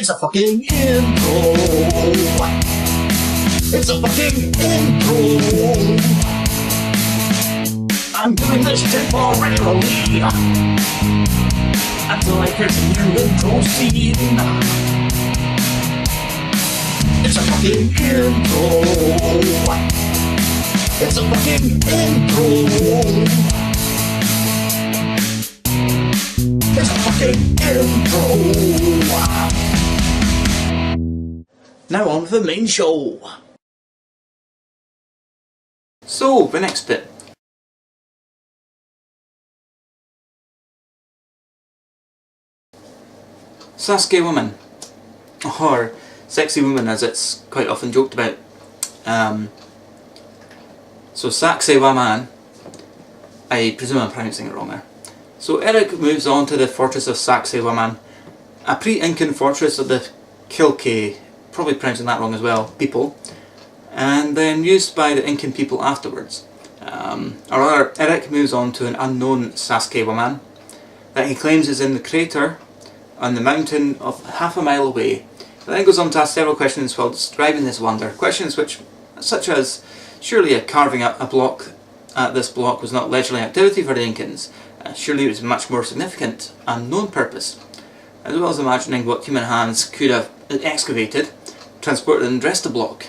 It's a fucking intro. It's a fucking intro. I'm doing this temporarily until I get a new intro scene. It's a fucking intro. It's a fucking intro. It's a fucking intro. Now on with the main show. So, the next bit. Sasuke woman, or sexy woman as it's quite often joked about. So Sasuke woman, I presume I'm pronouncing it wrong there. So Eric moves on to the fortress of Sasuke woman, a pre-Incan fortress of the Kilke, probably pronouncing that wrong as well, people, and then used by the Incan people afterwards. Eric moves on to an unknown Sasuke woman that he claims is in the crater on the mountain of half a mile away. He then goes on to ask several questions while describing this wonder. Questions such as, surely carving a block at this block was not leisurely activity for the Incans. Surely it was a much more significant, unknown purpose. As well as imagining what human hands could have excavated, transported and dressed the block.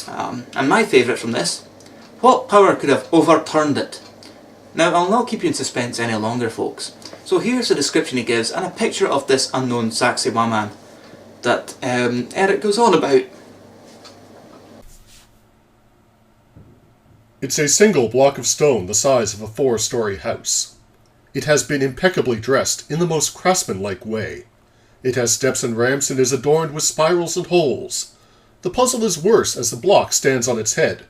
And my favourite from this, what power could have overturned it? Now I'll not keep you in suspense any longer, folks. So here's the description he gives and a picture of this unknown Sasuke woman that Eric goes on about. It's a single block of stone the size of a 4-story house. It has been impeccably dressed in the most craftsman-like way. It has steps and ramps and is adorned with spirals and holes. The puzzle is worse as the block stands on its head.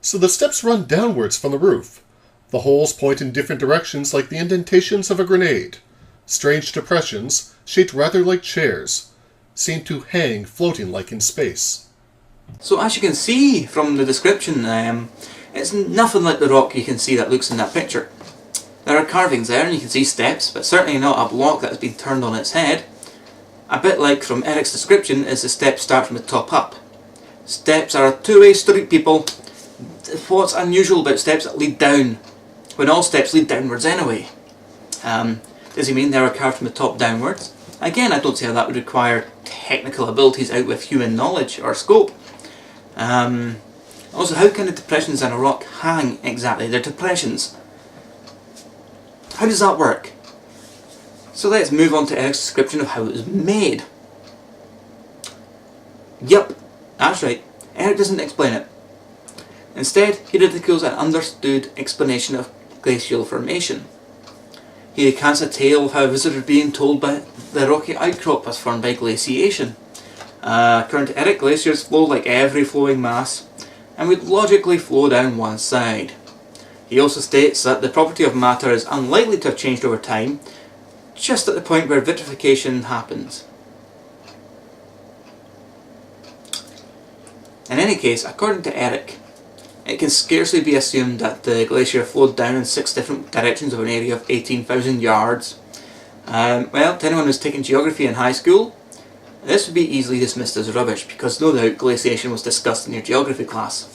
So the steps run downwards from the roof. The holes point in different directions like the indentations of a grenade. Strange depressions, shaped rather like chairs, seem to hang floating like in space. So as you can see from the description, it's nothing like the rock you can see that looks in that picture. There are carvings there and you can see steps, but certainly not a block that has been turned on its head. A bit like from Eric's description is the steps start from the top up. Steps are a two-way street, people. What's unusual about steps that lead down, when all steps lead downwards anyway? Does he mean they are carved from the top downwards? Again, I don't see how that would require technical abilities out with human knowledge or scope. Also, how can the depressions in a rock hang exactly? They're depressions. How does that work? So let's move on to Eric's description of how it was made. Yep, that's right. Eric doesn't explain it. Instead, he ridicules an understood explanation of glacial formation. He recants a tale of how a visitor being told by the rocky outcrop was formed by glaciation. According to Eric, glaciers flow like every flowing mass and would logically flow down one side. He also states that the property of matter is unlikely to have changed over time, just at the point where vitrification happens. In any case, according to Eric, it can scarcely be assumed that the glacier flowed down in 6 different directions of an area of 18,000 yards. Well, to anyone who's taken geography in high school, this would be easily dismissed as rubbish, because no doubt glaciation was discussed in your geography class.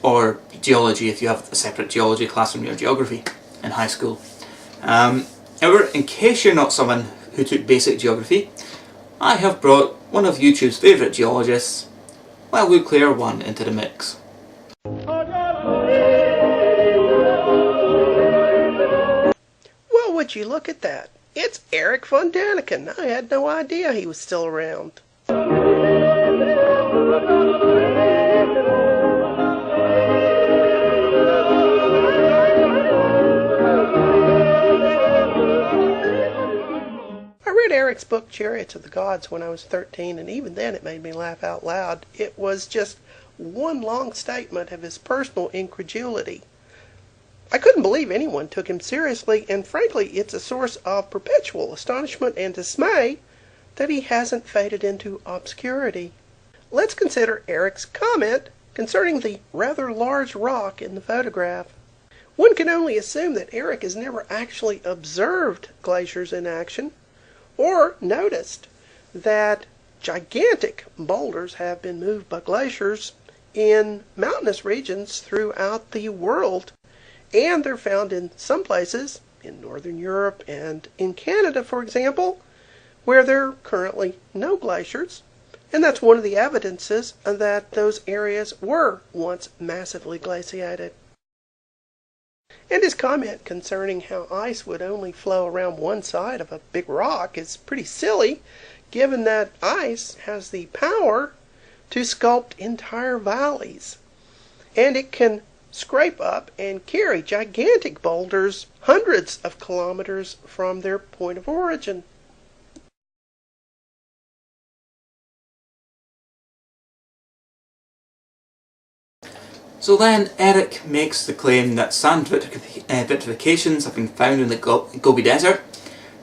Or geology if you have a separate geology class from your geography in high school. However, in case you're not someone who took basic geography, I have brought one of YouTube's favourite geologists, well, Luke Clare 1, into the mix. Well, would you look at that? It's Eric von Daniken. I had no idea he was still around. I read Eric's book Chariots of the Gods when I was 13, and even then it made me laugh out loud. It was just one long statement of his personal incredulity. I couldn't believe anyone took him seriously, and frankly, it's a source of perpetual astonishment and dismay that he hasn't faded into obscurity. Let's consider Eric's comment concerning the rather large rock in the photograph. One can only assume that Eric has never actually observed glaciers in action, or noticed that gigantic boulders have been moved by glaciers in mountainous regions throughout the world, and they're found in some places in Northern Europe and in Canada, for example, where there are currently no glaciers. And that's one of the evidences that those areas were once massively glaciated. And his comment concerning how ice would only flow around one side of a big rock is pretty silly, given that ice has the power to sculpt entire valleys. And it can scrape up and carry gigantic boulders hundreds of kilometers from their point of origin. So then Eric makes the claim that sand vitrifications have been found in the Gobi Desert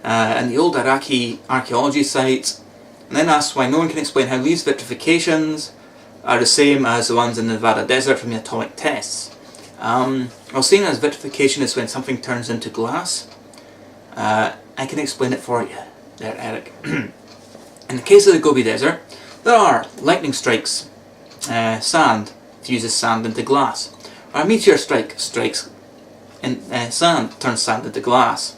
and the old Iraqi archaeology sites, and then asks why no one can explain how these vitrifications are the same as the ones in the Nevada desert from the atomic tests. Well, seeing as vitrification is when something turns into glass, I can explain it for you there, Eric. In the case of the Gobi Desert, there are lightning strikes, sand fuses sand into glass, or a meteor strikes in sand, turns sand into glass.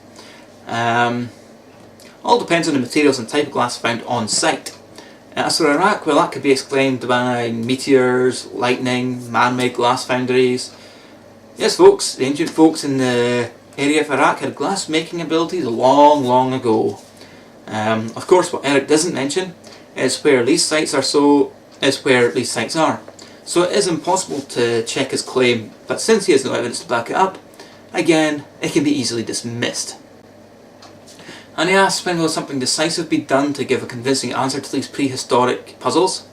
All depends on the materials and type of glass found on site. As for Iraq, well, that could be explained by meteors, lightning, man-made glass foundries. Yes folks, the ancient folks in the area of Iraq had glass making abilities long, long ago. Of course, what Eric doesn't mention is where these sites are, so it is impossible to check his claim, but since he has no evidence to back it up, again, it can be easily dismissed. And he asks when will something decisive be done to give a convincing answer to these prehistoric puzzles.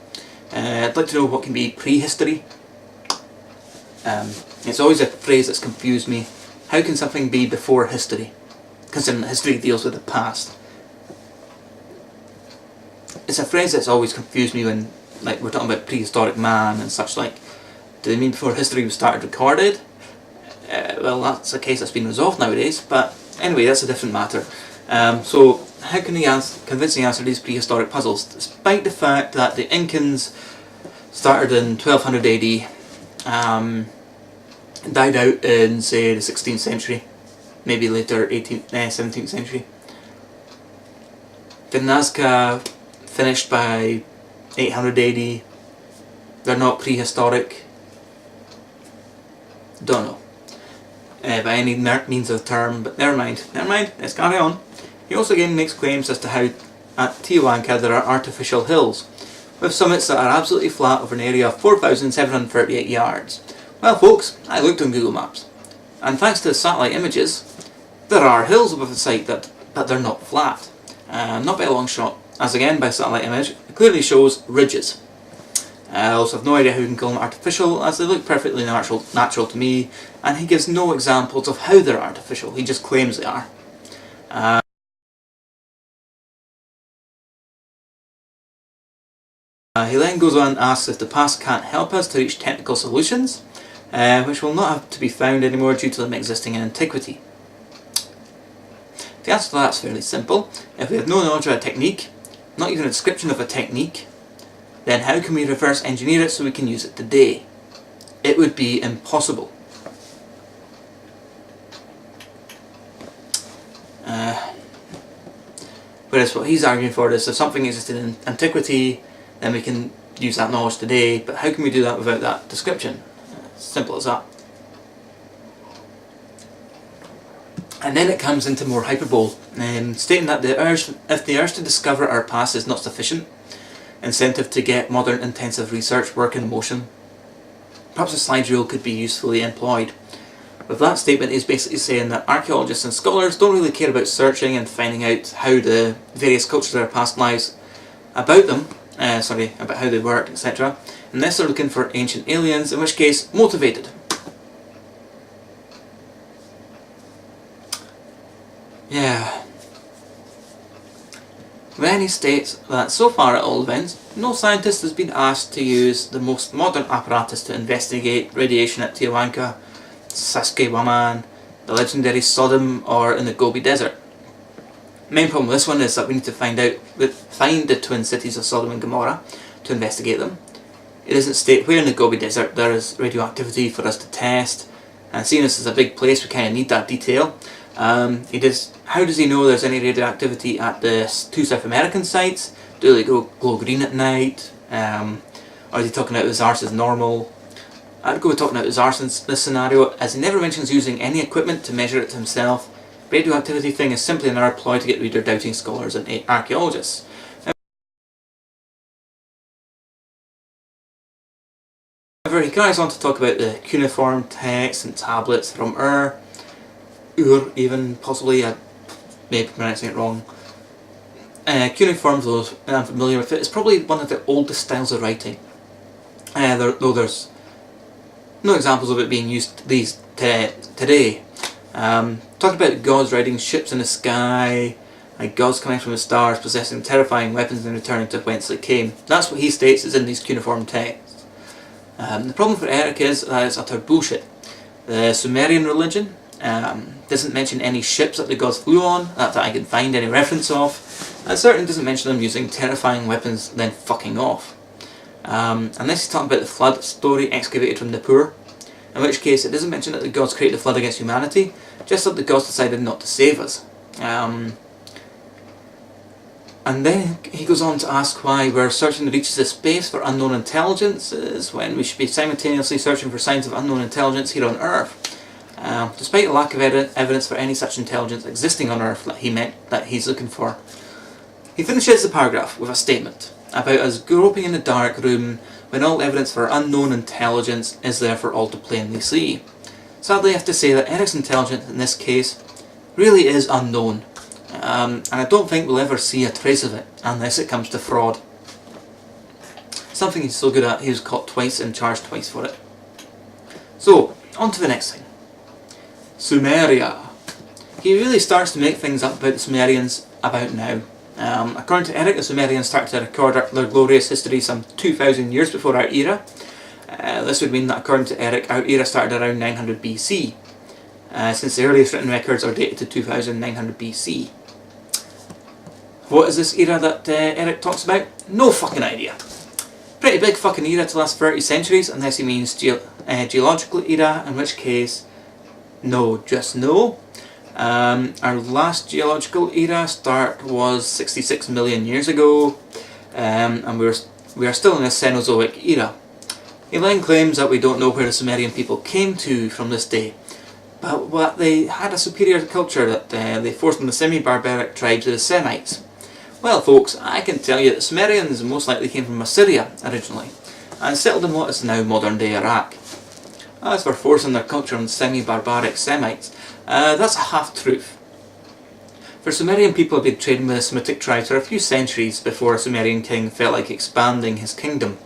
I'd like to know what can be prehistory. It's always a phrase that's confused me. How can something be before history, considering that history deals with the past? It's a phrase that's always confused me when we're talking about prehistoric man and such like. Do they mean before history was started recorded? Well, that's a case that's been resolved nowadays, but anyway, that's a different matter. So, how can he convincingly answer these prehistoric puzzles, despite the fact that the Incans started in 1200 AD, died out in, say, the 16th century, maybe later 17th century. The Nazca finished by 800 AD, they're not prehistoric. Don't know. By any means of the term, but never mind, let's carry on. He also again makes claims as to how at Tijuana there are artificial hills, with summits that are absolutely flat over an area of 4,738 yards. Well folks, I looked on Google Maps, and thanks to the satellite images, there are hills above the site but they're not flat. Not by a long shot, as again by satellite image, it clearly shows ridges. I also have no idea how you can call them artificial, as they look perfectly natural to me, and he gives no examples of how they're artificial, he just claims they are. He then goes on and asks if the past can't help us to reach technical solutions, which will not have to be found anymore due to them existing in antiquity. The answer to that is fairly simple. If we have no knowledge of a technique, not even a description of a technique, then how can we reverse engineer it so we can use it today? It would be impossible. Whereas what he's arguing for is if something existed in antiquity, then we can use that knowledge today, but how can we do that without that description? Simple as that. And then it comes into more hyperbole, stating that if the urge to discover our past is not sufficient incentive to get modern intensive research work in motion, perhaps a slide rule could be usefully employed. With that statement, he's basically saying that archaeologists and scholars don't really care about searching and finding out how the various cultures of their past lives about how they worked, etc., unless they're looking for ancient aliens, in which case, motivated. Yeah. Then he states that so far at all events, no scientist has been asked to use the most modern apparatus to investigate radiation at Tijuana, Sacsayhuaman, the legendary Sodom, or in the Gobi Desert. The main problem with this one is that we need to find out find the twin cities of Sodom and Gomorrah to investigate them. It doesn't state where in the Gobi Desert there is radioactivity for us to test, and seeing this is a big place, we kind of need that detail. How does he know there's any radioactivity at the 2 South American sites? Do they glow green at night? Or is he talking about his arse as normal? I'd go with talking about his arse in this scenario, as he never mentions using any equipment to measure it himself. Radioactivity thing is simply another ploy to get reader doubting scholars and archaeologists. However, he carries on to talk about the cuneiform texts and tablets from Ur even, possibly, I may be pronouncing it wrong. Cuneiform, though I'm familiar with it, is probably one of the oldest styles of writing. Though there's no examples of it being used today. Talking about gods riding ships in the sky, like gods coming from the stars, possessing terrifying weapons and returning to whence they came. That's what he states is in these cuneiform texts. The problem for Eric is that it's utter bullshit. The Sumerian religion doesn't mention any ships that the gods flew on, that I can find any reference of, and certainly doesn't mention them using terrifying weapons then fucking off. Unless he's talking about the flood story excavated from Nippur, in which case it doesn't mention that the gods created the flood against humanity, just that the gods decided not to save us. And then he goes on to ask why we're searching the reaches of space for unknown intelligences when we should be simultaneously searching for signs of unknown intelligence here on Earth. Despite a lack of evidence for any such intelligence existing on Earth that he's looking for. He finishes the paragraph with a statement about us groping in the dark room when all evidence for unknown intelligence is there for all to plainly see. Sadly, I have to say that Eric's intelligence in this case really is unknown, and I don't think we'll ever see a trace of it unless it comes to fraud. Something he's so good at, he was caught twice and charged twice for it. So, on to the next thing. Sumeria. He really starts to make things up about the Sumerians about now. According to Eric, the Sumerians started to record their glorious history some 2,000 years before our era. This would mean that according to Eric, our era started around 900 BC, since the earliest written records are dated to 2900 BC. What is this era that Eric talks about? No fucking idea. Pretty big fucking era to last 30 centuries, unless he means geological era, in which case, no, just no. Our last geological era start was 66 million years ago, and we are still in a Cenozoic era. He then claims that we don't know where the Sumerian people came to from this day, but they had a superior culture that they forced on the semi-barbaric tribes of the Semites. Well folks, I can tell you that the Sumerians most likely came from Assyria originally, and settled in what is now modern day Iraq. As for forcing their culture on semi-barbaric Semites, that's a half-truth. For Sumerian people had been trading with the Semitic tribes for a few centuries before a Sumerian king felt like expanding his kingdom.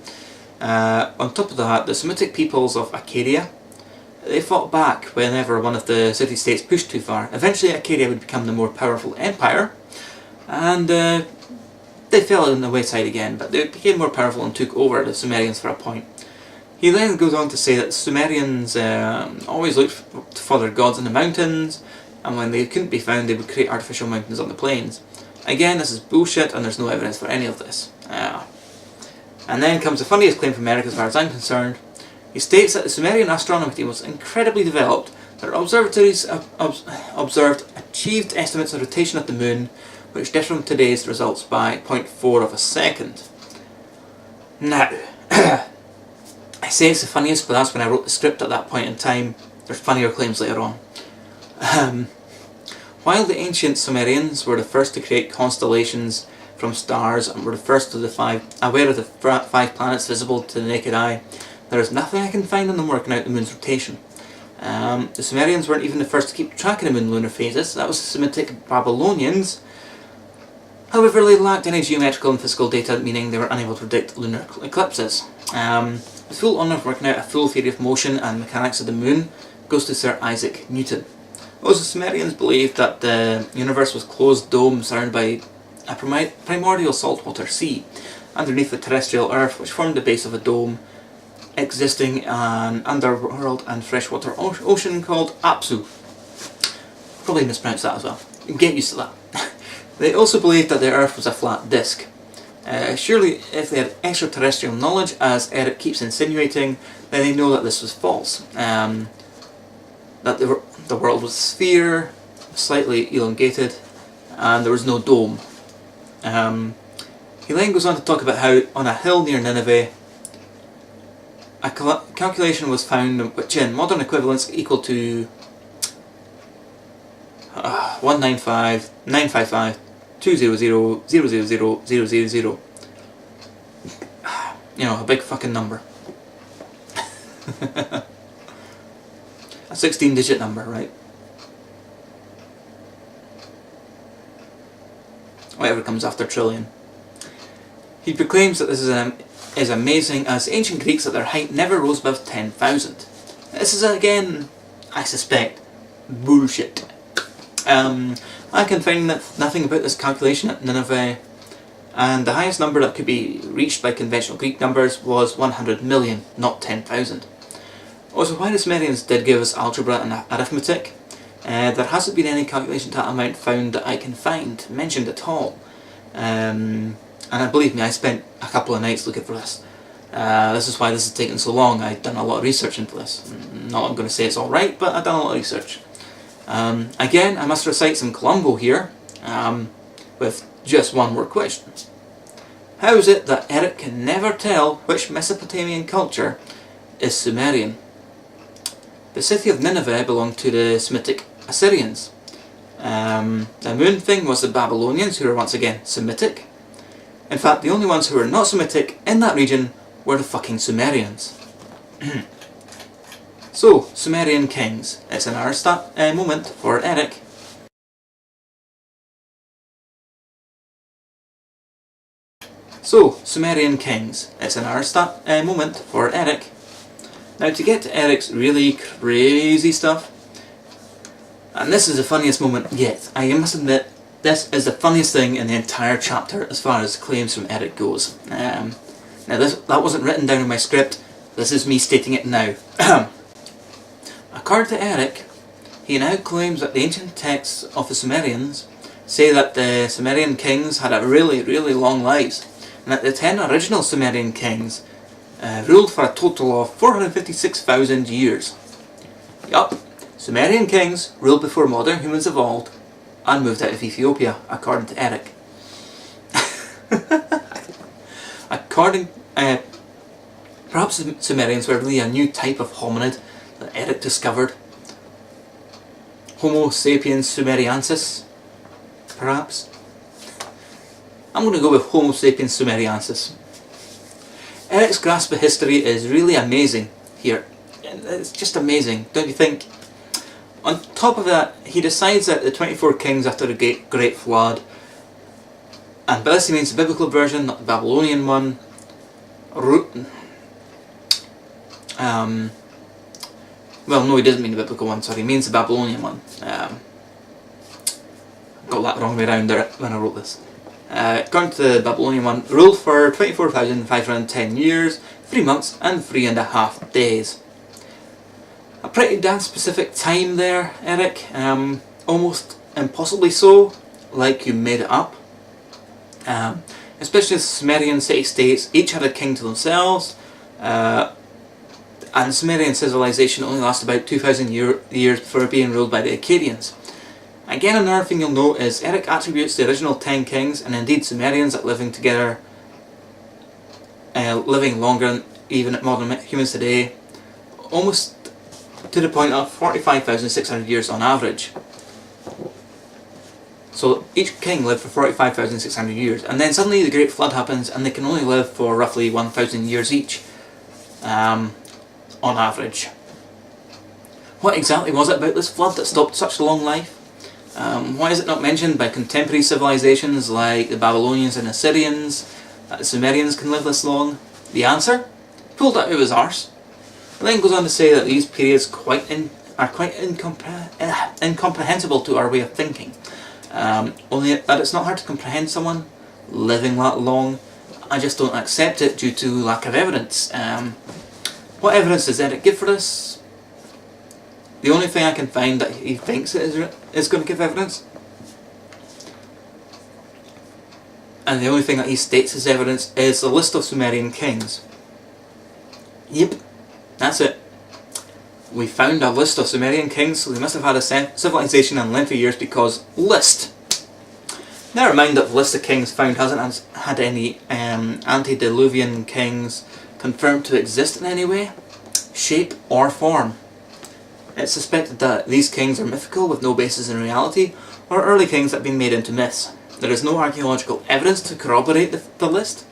On top of that, the Semitic peoples of Acadia, they fought back whenever one of the city-states pushed too far. Eventually Acadia would become the more powerful empire, and they fell on the wayside again, but they became more powerful and took over the Sumerians for a point. He then goes on to say that the Sumerians always looked for their gods in the mountains, and when they couldn't be found they would create artificial mountains on the plains. Again, this is bullshit and there's no evidence for any of this. And then comes the funniest claim from Eric as far as I'm concerned. He states that the Sumerian astronomy team was incredibly developed. Their observatories observed achieved estimates of rotation of the moon, which differ from today's results by 0.4 of a second. Now, I say it's the funniest, but that's when I wrote the script at that point in time. There's funnier claims later on. While the ancient Sumerians were the first to create constellations from stars and were the first of aware of the 5 planets visible to the naked eye, there is nothing I can find on them working out the moon's rotation. The Sumerians weren't even the first to keep track of the moon lunar phases. That was the Semitic Babylonians. However, they lacked any geometrical and physical data, meaning they were unable to predict lunar eclipses. The full honour of working out a full theory of motion and mechanics of the moon goes to Sir Isaac Newton. Those Sumerians believed that the universe was a closed dome surrounded by a primordial saltwater sea underneath the terrestrial Earth, which formed the base of a dome existing an underworld and freshwater ocean called Apsu. Probably mispronounced that as well. Get used to that. They also believed that the Earth was a flat disk. Surely if they had extraterrestrial knowledge, as Eric keeps insinuating, then they know that this was false. That the world was a sphere, slightly elongated, and there was no dome. He then goes on to talk about how on a hill near Nineveh, a calculation was found which in modern equivalents equal to 195,955,200,000,000. You know, a big fucking number. A 16-digit number, right? Whatever comes after trillion. He proclaims that this is amazing, as ancient Greeks at their height never rose above 10,000. This is again, I suspect, bullshit. I can find nothing about this calculation at Nineveh, and the highest number that could be reached by conventional Greek numbers was 100 million, not 10,000. Also, while the Sumerians did give us algebra and arithmetic, there hasn't been any calculation to that amount found that I can find mentioned at all. And believe me, I spent a couple of nights looking for this. This is why this has taken so long. I've done a lot of research into this. Not I'm going to say it's alright, but I've done a lot of research. Again, I must recite some Columbo here, with just one more question. How is it that Eric can never tell which Mesopotamian culture is Sumerian? The city of Nineveh belonged to the Semitic Assyrians. The moon thing was the Babylonians, who were once again Semitic. In fact, the only ones who were not Semitic in that region were the fucking Sumerians. So, Sumerian kings. It's an hour moment for Eric. So, Sumerian kings. It's an hour moment for Eric. Now, to get to Eric's really crazy stuff, and this is the funniest moment yet. I must admit, this is the funniest thing in the entire chapter as far as claims from Eric goes. Now, that wasn't written down in my script. This is me stating it now. According to Eric, he now claims that the ancient texts of the Sumerians say that the Sumerian kings had a really, really long lives, and that the 10 original Sumerian kings ruled for a total of 456,000 years. Yup, Sumerian kings ruled before modern humans evolved and moved out of Ethiopia, according to Eric. Perhaps the Sumerians were really a new type of hominid that Eric discovered. Homo sapiens sumeriensis, perhaps? I'm going to go with Homo sapiens sumeriensis. Eric's grasp of history is really amazing here. It's just amazing, don't you think? On top of that, he decides that the 24 kings after the Great Flood, and by this he means the biblical version, not the Babylonian one, well, no, he doesn't mean the biblical one, sorry, he means the Babylonian one. Got that wrong way around there when I wrote this. According to the Babylonian one, ruled for 24,510 years, 3 months and 3.5 days. A pretty damn specific time there, Eric. Almost impossibly so, like you made it up. Especially the Sumerian city-states, each had a king to themselves. And Sumerian civilization only lasted about 2,000 years before being ruled by the Akkadians. Again, another thing you'll note is Eric attributes the original 10 kings, and indeed Sumerians, at living together, living longer than even modern humans today, almost to the point of 45,600 years on average. So each king lived for 45,600 years, and then suddenly the Great Flood happens and they can only live for roughly 1,000 years each, on average. What exactly was it about this flood that stopped such a long life? Why is it not mentioned by contemporary civilizations like the Babylonians and Assyrians that the Sumerians can live this long? The answer? Pulled out of his arse. And then goes on to say that these periods are quite incomprehensible to our way of thinking. Only that it's not hard to comprehend someone living that long. I just don't accept it due to lack of evidence. What evidence does Eric give for this? The only thing I can find that he thinks is going to give evidence and the only thing that he states as evidence is the list of Sumerian kings. Yep, that's it. We found a list of Sumerian kings, so they must have had a civilization in lengthy years because list. Never mind that the list of kings found hasn't had any antediluvian kings confirmed to exist in any way, shape or form. It's suspected that these kings are mythical with no basis in reality, or early kings that have been made into myths. There is no archaeological evidence to corroborate the list.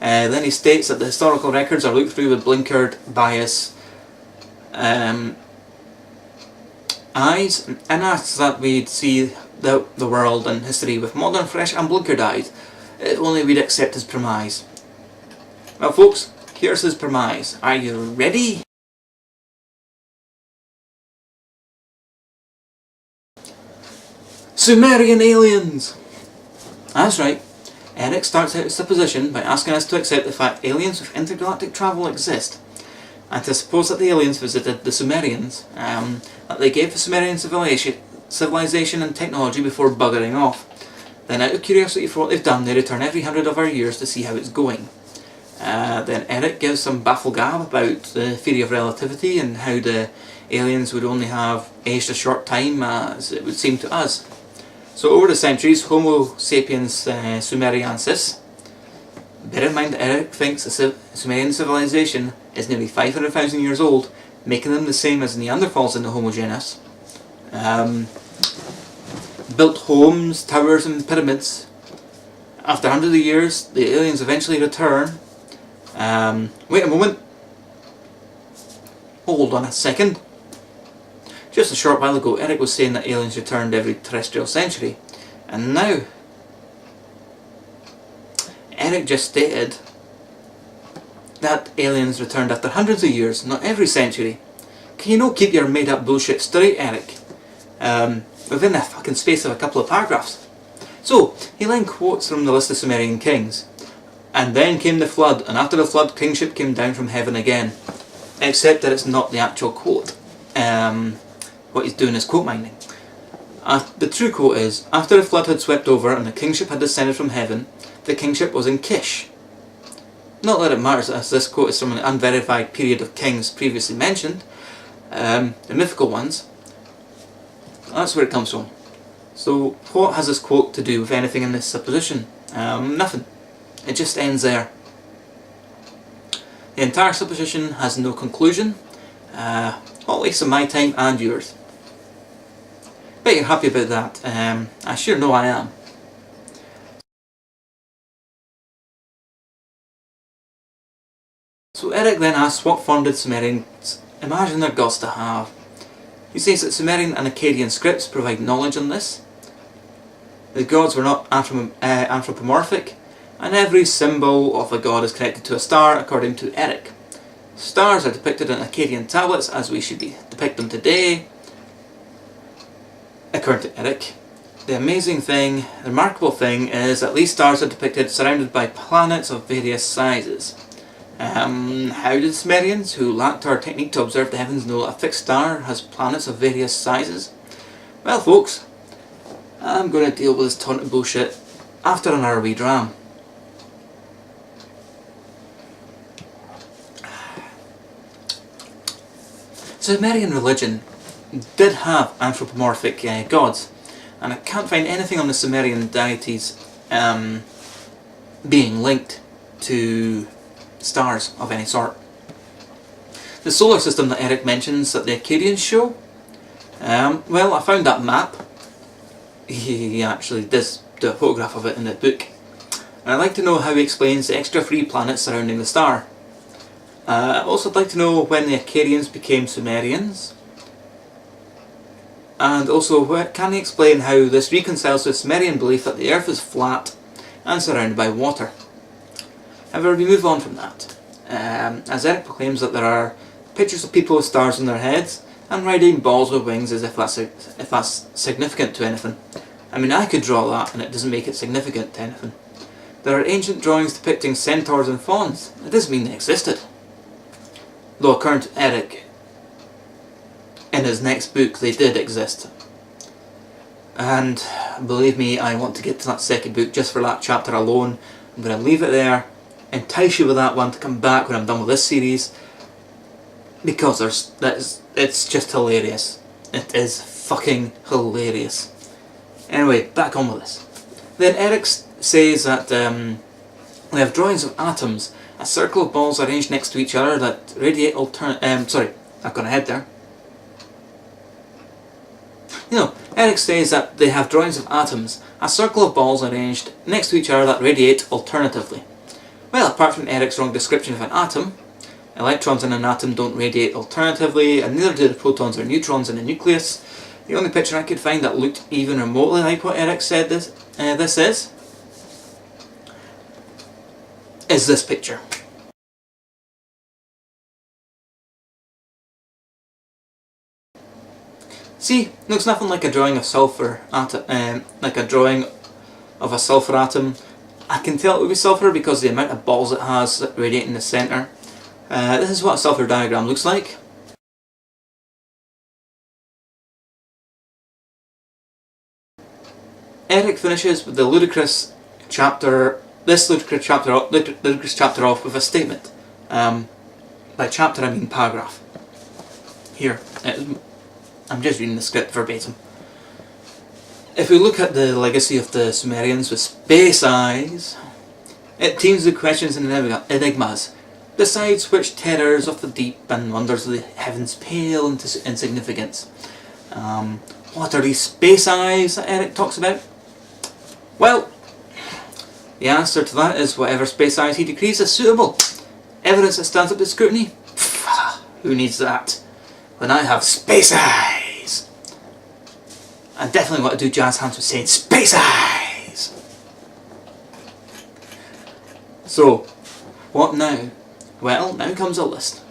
Then he states that the historical records are looked through with blinkered bias eyes, and asks that we'd see the world and history with modern, fresh and blinkered eyes, if only we'd accept his premise. Well folks, here's his premise. Are you ready? Sumerian aliens! That's right. Eric starts out his supposition by asking us to accept the fact aliens with intergalactic travel exist, and to suppose that the aliens visited the Sumerians, that they gave the Sumerian civilization and technology before buggering off. Then out of curiosity for what they've done, they return every 100 of our years to see how it's going. Then Eric gives some bafflegab about the theory of relativity and how the aliens would only have aged a short time, as it would seem to us. So over the centuries, Homo sapiens sumeriensis, bear in mind that Eric thinks the Sumerian civilization is nearly 500,000 years old, making them the same as Neanderthals in the Homo genus, built homes, towers and pyramids. After hundreds of years, the aliens eventually return. Wait a moment. Hold on a second. Just a short while ago, Eric was saying that aliens returned every terrestrial century, and now Eric just stated that aliens returned after hundreds of years, not every century. Can you not keep your made up bullshit straight, Eric? Within the fucking space of a couple of paragraphs. So, he then quotes from the list of Sumerian kings. And then came the flood, and after the flood, kingship came down from heaven again. Except that it's not the actual quote. What he's doing is quote mining. The true quote is, after the flood had swept over and the kingship had descended from heaven, the kingship was in Kish. Not that it matters, as this quote is from an unverified period of kings previously mentioned, the mythical ones. That's where it comes from. So what has this quote to do with anything in this supposition? Nothing. It just ends there. The entire supposition has no conclusion. All waste of my time and yours. Bet you're happy about that. I sure know I am. So Eric then asks what form did Sumerians imagine their gods to have. He says that Sumerian and Akkadian scripts provide knowledge on this. The gods were not anthropomorphic, and every symbol of a god is connected to a star according to Eric. Stars are depicted in Akkadian tablets as we should depict them today, according to Eric. The remarkable thing is that these stars are depicted surrounded by planets of various sizes. How did Sumerians, who lacked our technique to observe the heavens, know that a fixed star has planets of various sizes? Well folks, I'm going to deal with this taunting bullshit after an hour wee dram. Sumerian religion did have anthropomorphic gods, and I can't find anything on the Sumerian deities being linked to stars of any sort. The solar system that Eric mentions that the Akkadians show, well, I found that map. He actually does do a photograph of it in the book, and I'd like to know how he explains the extra 3 planets surrounding the star. Also, I'd like to know when the Akkadians became Sumerians, and also can he explain how this reconciles with Sumerian belief that the earth is flat and surrounded by water. However, we move on from that, as Eric proclaims that there are pictures of people with stars on their heads and riding balls with wings as if that's significant to anything. I mean, I could draw that and it doesn't make it significant to anything. There are ancient drawings depicting centaurs and fawns. It doesn't mean they existed. Though according to Eric, in his next book, they did exist. And believe me, I want to get to that second book just for that chapter alone. I'm going to leave it there, entice you with that one to come back when I'm done with this series, because it's just hilarious. It is fucking hilarious. Anyway, back on with this. Then Eric says that we have drawings of atoms, a circle of balls arranged next to each other that radiate sorry, I've gone ahead there. Eric says that they have drawings of atoms, a circle of balls arranged next to each other that radiate alternatively. Well, apart from Eric's wrong description of an atom, electrons in an atom don't radiate alternatively, and neither do the protons or neutrons in a nucleus. The only picture I could find that looked even remotely like what Eric said this is this picture. See, looks nothing like a drawing of sulfur atom, like a drawing of a sulfur atom. I can tell it would be sulfur because the amount of balls it has that radiate in the centre. This is what a sulfur diagram looks like. Eric finishes with the ludicrous chapter off with a statement. By chapter I mean paragraph. Here, I'm just reading the script verbatim. If we look at the legacy of the Sumerians with space eyes, it teems with questions and enigmas, besides which terrors of the deep and wonders of the heavens pale into insignificance. What are these space eyes that Eric talks about? Well, the answer to that is whatever space eyes he decrees as suitable. Evidence that stands up to scrutiny? Who needs that? When I have space eyes! I definitely want to do jazz hands with saying space eyes! So, what now? Well, now comes a list.